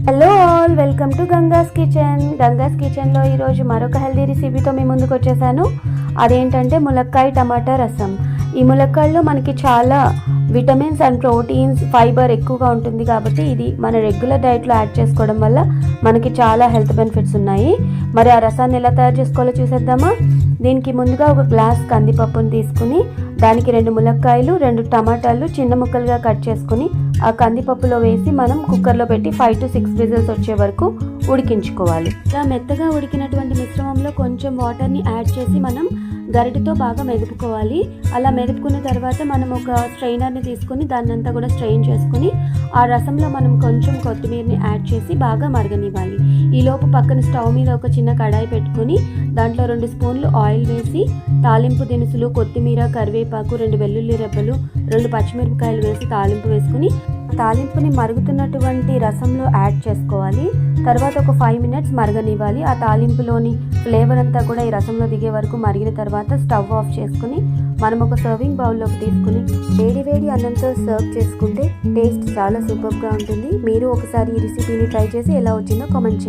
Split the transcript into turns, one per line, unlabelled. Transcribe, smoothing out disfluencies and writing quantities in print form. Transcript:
Hello all, welcome to Ganga's కిచెన్లో ఈరోజు మరొక హెల్దీ రెసిపీతో మీ ముందుకు వచ్చేసాను. అదేంటంటే ములక్కాయ టమాటా రసం. ఈ ములక్కాయలో మనకి చాలా విటమిన్స్ అండ్ ప్రోటీన్స్, ఫైబర్ ఎక్కువగా ఉంటుంది కాబట్టి ఇది మన రెగ్యులర్ డైట్లో యాడ్ చేసుకోవడం వల్ల మనకి చాలా హెల్త్ బెనిఫిట్స్ ఉన్నాయి. మరి ఆ రసాన్ని ఎలా తయారు చేసుకోవాలో చూసేద్దామా. దీనికి ముందుగా ఒక గ్లాస్ కందిపప్పును తీసుకుని దానికి 2 ములక్కాయలు, 2 టమాటాలు చిన్న ముక్కలుగా కట్ చేసుకుని ఆ కందిపప్పులో వేసి మనం కుక్కర్లో పెట్టి 5 to 6 విజిల్స్ వచ్చే వరకు ఉడికించుకోవాలి. ఇలా మెత్తగా ఉడికినటువంటి మిశ్రమంలో కొంచెం వాటర్ని యాడ్ చేసి మనం గరిటెతో బాగా మెదుపుకోవాలి. అలా మెదుపుకున్న తర్వాత మనం ఒక స్ట్రైనర్ని తీసుకుని దాన్ని అంతా కూడా స్ట్రెయిన్ చేసుకుని ఆ రసంలో మనం కొంచెం కొత్తిమీరని యాడ్ చేసి బాగా మరగనివ్వాలి. ఈలోపు పక్కన స్టవ్ మీద ఒక చిన్న కడాయి పెట్టుకుని దాంట్లో 2 స్పూన్లు ఆయిల్ వేసి తాలింపు దినుసులు, కొత్తిమీర, కరివేపాకు, 2 వెల్లుల్లి రెబ్బలు, 2 పచ్చిమిరపకాయలు వేసి తాలింపు వేసుకుని తాలింపుని మరుగుతున్నటువంటి రసంలో యాడ్ చేసుకోవాలి. తర్వాత ఒక 5 minutes మరగనివ్వాలి. ఆ తాలింపులోని ఫ్లేవర్ అంతా కూడా ఈ రసంలో దిగే వరకు మరిగిన తర్వాత స్టవ్ ఆఫ్ చేసుకుని మనం ఒక సర్వింగ్ బౌల్లోకి తీసుకుని వేడి అన్నంతో సర్వ్ చేసుకుంటే టేస్ట్ చాలా సూపర్గా ఉంటుంది. మీరు ఒకసారి ఈ రెసిపీని ట్రై చేసి ఎలా వచ్చిందో కామెంట్ చేయండి.